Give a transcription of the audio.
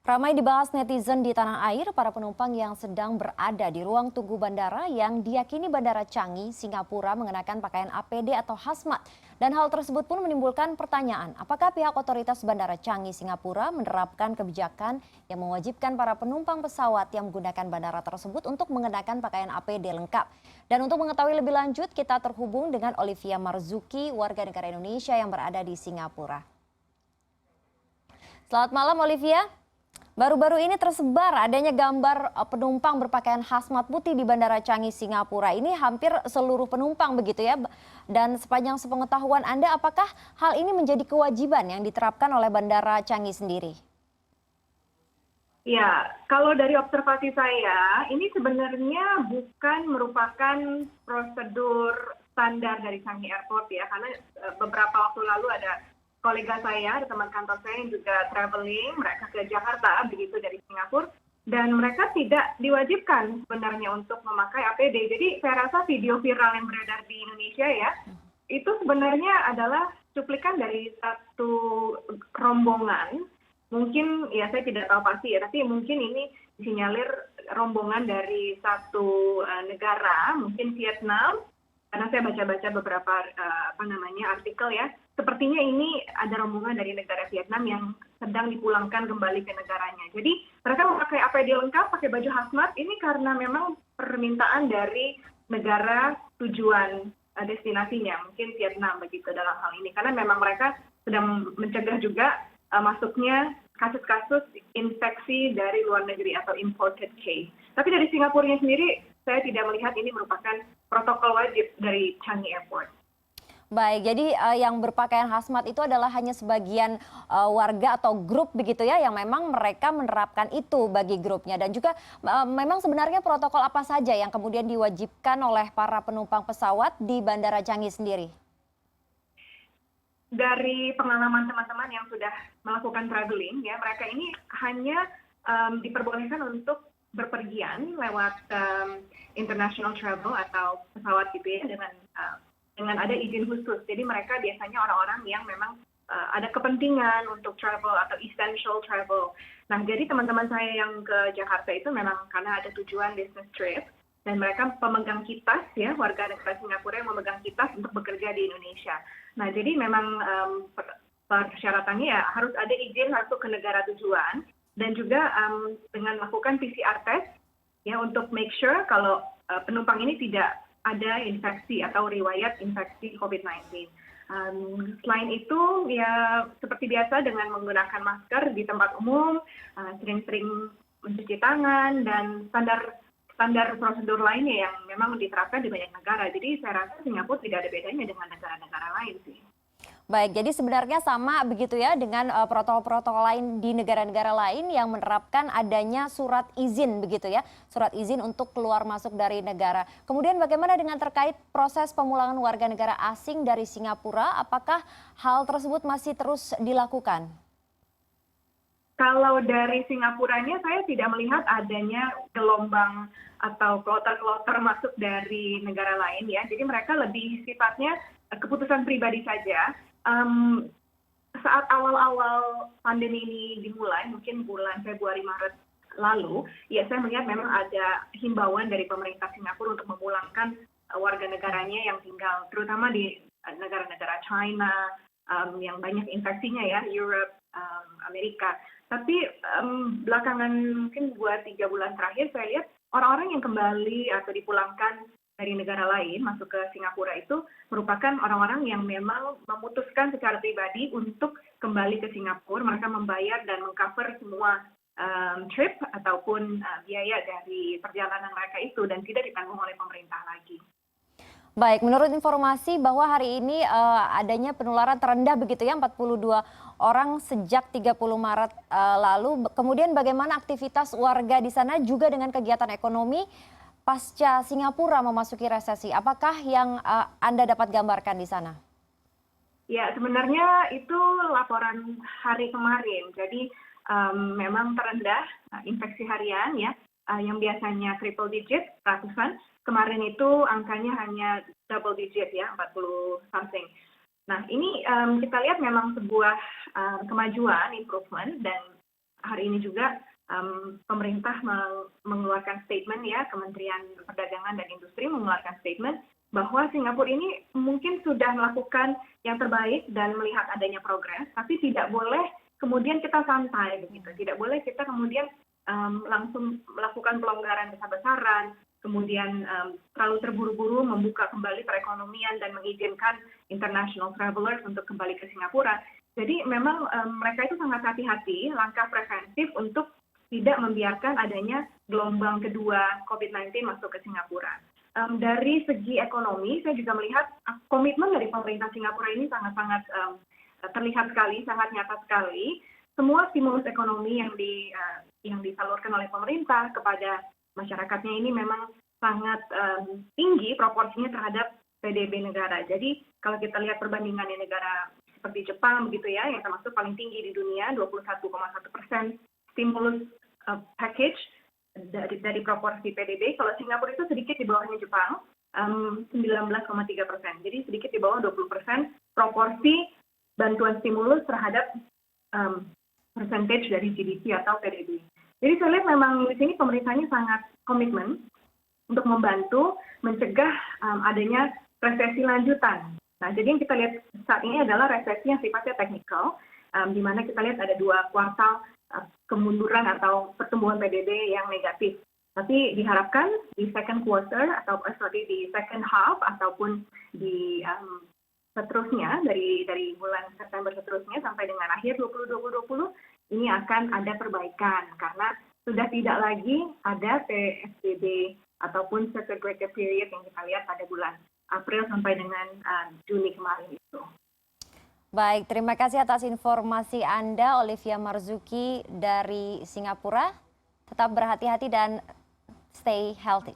Ramai dibahas netizen di tanah air para penumpang yang sedang berada di ruang tunggu bandara yang diyakini Bandara Changi, Singapura mengenakan pakaian APD atau hazmat. Dan hal tersebut pun menimbulkan pertanyaan, apakah pihak otoritas Bandara Changi, Singapura menerapkan kebijakan yang mewajibkan para penumpang pesawat yang menggunakan bandara tersebut untuk mengenakan pakaian APD lengkap. Dan untuk mengetahui lebih lanjut, kita terhubung dengan Olivia Marzuki, warga negara Indonesia yang berada di Singapura. Selamat malam Olivia. Baru-baru ini tersebar adanya gambar penumpang berpakaian hazmat putih di Bandara Changi, Singapura. Ini hampir seluruh penumpang begitu ya. Dan sepanjang sepengetahuan Anda, apakah hal ini menjadi kewajiban yang diterapkan oleh Bandara Changi sendiri? Ya, kalau dari observasi saya, ini sebenarnya bukan merupakan prosedur standar dari Changi Airport ya, karena beberapa waktu lalu ada kolega saya, ada teman kantor saya yang juga traveling, mereka ke Jakarta, begitu dari Singapura, dan mereka tidak diwajibkan sebenarnya untuk memakai APD. Jadi saya rasa video viral yang beredar di Indonesia ya, itu sebenarnya adalah cuplikan dari satu rombongan. Mungkin ya saya tidak tahu pasti ya, tapi mungkin ini disinyalir rombongan dari satu negara, mungkin Vietnam, karena saya baca-baca beberapa artikel ya. Sepertinya ini ada rombongan dari negara Vietnam yang sedang dipulangkan kembali ke negaranya. Jadi mereka memakai APD lengkap, pakai baju hazmat, ini karena memang permintaan dari negara tujuan destinasinya, mungkin Vietnam begitu dalam hal ini. Karena memang mereka sedang mencegah juga masuknya kasus-kasus infeksi dari luar negeri atau imported case. Tapi dari Singapurnya sendiri, saya tidak melihat ini merupakan protokol wajib dari Changi Airport. Baik, jadi yang berpakaian hazmat itu adalah hanya sebagian warga atau grup begitu ya, yang memang mereka menerapkan itu bagi grupnya. Dan juga memang sebenarnya protokol apa saja yang kemudian diwajibkan oleh para penumpang pesawat di Bandara Changi sendiri? Dari pengalaman teman-teman yang sudah melakukan traveling ya, mereka ini hanya diperbolehkan untuk berpergian lewat international travel atau pesawat gitu ya, dengan ada izin khusus. Jadi mereka biasanya orang-orang yang memang ada kepentingan untuk travel atau essential travel. Nah, jadi teman-teman saya yang ke Jakarta itu memang karena ada tujuan business trip, dan mereka pemegang kitas ya, warga negara Singapura yang memegang kitas untuk bekerja di Indonesia. Nah, jadi memang persyaratannya ya harus ada izin masuk ke negara tujuan, dan juga dengan melakukan PCR test ya, untuk make sure kalau penumpang ini tidak ada infeksi atau riwayat infeksi COVID-19. Selain itu ya seperti biasa dengan menggunakan masker di tempat umum, sering-sering mencuci tangan, dan standar prosedur lainnya yang memang diterapkan di banyak negara. Jadi saya rasa Singapura tidak ada bedanya dengan negara-negara lain sih. Baik, jadi sebenarnya sama begitu ya dengan protokol-protokol lain di negara-negara lain yang menerapkan adanya surat izin begitu ya, surat izin untuk keluar masuk dari negara. Kemudian bagaimana dengan terkait proses pemulangan warga negara asing dari Singapura, apakah hal tersebut masih terus dilakukan? Kalau dari Singapuranya saya tidak melihat adanya gelombang atau kloter-kloter masuk dari negara lain ya. Jadi mereka lebih sifatnya keputusan pribadi saja. Saat awal-awal pandemi ini dimulai, mungkin bulan Februari Maret lalu, ya saya melihat memang ada himbauan dari pemerintah Singapura untuk memulangkan warga negaranya yang tinggal terutama di negara-negara China, yang banyak infeksinya ya, Europe, Amerika. Tapi belakangan mungkin 2-3 bulan terakhir saya lihat orang-orang yang kembali atau dipulangkan dari negara lain masuk ke Singapura itu merupakan orang-orang yang memang memutuskan secara pribadi untuk kembali ke Singapura. Mereka membayar dan mengcover semua trip ataupun biaya dari perjalanan mereka itu, dan tidak ditanggung oleh pemerintah lagi. Baik, menurut informasi bahwa hari ini adanya penularan terendah begitu ya, 42 orang sejak 30 Maret lalu. Kemudian bagaimana aktivitas warga di sana juga dengan kegiatan ekonomi pasca Singapura memasuki resesi? Apakah yang Anda dapat gambarkan di sana? Ya, sebenarnya itu laporan hari kemarin. Jadi memang terendah infeksi harian ya, yang biasanya triple digit, ratusan. Kemarin itu angkanya hanya double digit ya, 40 something. Nah, ini kita lihat memang sebuah kemajuan, improvement, dan hari ini juga pemerintah mengeluarkan statement ya, Kementerian Perdagangan dan Industri mengeluarkan statement bahwa Singapura ini mungkin sudah melakukan yang terbaik dan melihat adanya progres, tapi tidak boleh kemudian kita santai begitu, tidak boleh kita kemudian langsung melakukan pelonggaran besar-besaran, kemudian terlalu terburu-buru membuka kembali perekonomian dan mengizinkan international travelers untuk kembali ke Singapura. Jadi memang mereka itu sangat hati-hati, langkah preventif untuk tidak membiarkan adanya gelombang kedua COVID-19 masuk ke Singapura. Dari segi ekonomi, saya juga melihat komitmen dari pemerintah Singapura ini sangat-sangat terlihat sekali, sangat nyata sekali. Semua stimulus ekonomi yang disalurkan oleh pemerintah kepada masyarakatnya ini memang sangat tinggi proporsinya terhadap PDB negara. Jadi kalau kita lihat perbandingannya negara seperti Jepang begitu ya, yang termasuk paling tinggi di dunia, 21,1% stimulus package dari proporsi PDB. Kalau Singapura itu sedikit di bawahnya Jepang, 19,3%. Jadi sedikit di bawah 20% proporsi bantuan stimulus terhadap percentage dari GDP atau PDB. Jadi saya lihat memang di sini pemerintahnya sangat komitmen untuk membantu mencegah adanya resesi lanjutan. Nah, jadi yang kita lihat saat ini adalah resesi yang sifatnya teknikal, di mana kita lihat ada 2 kuartal kemunduran atau pertumbuhan PDB yang negatif. Tapi diharapkan di second quarter di second half ataupun di seterusnya dari bulan September seterusnya sampai dengan akhir 2020 ini akan ada perbaikan karena sudah tidak lagi ada PSBB ataupun circuit breaker period yang kita lihat pada bulan April sampai dengan Juni kemarin itu. Baik, terima kasih atas informasi Anda, Olivia Marzuki dari Singapura. Tetap berhati-hati dan stay healthy.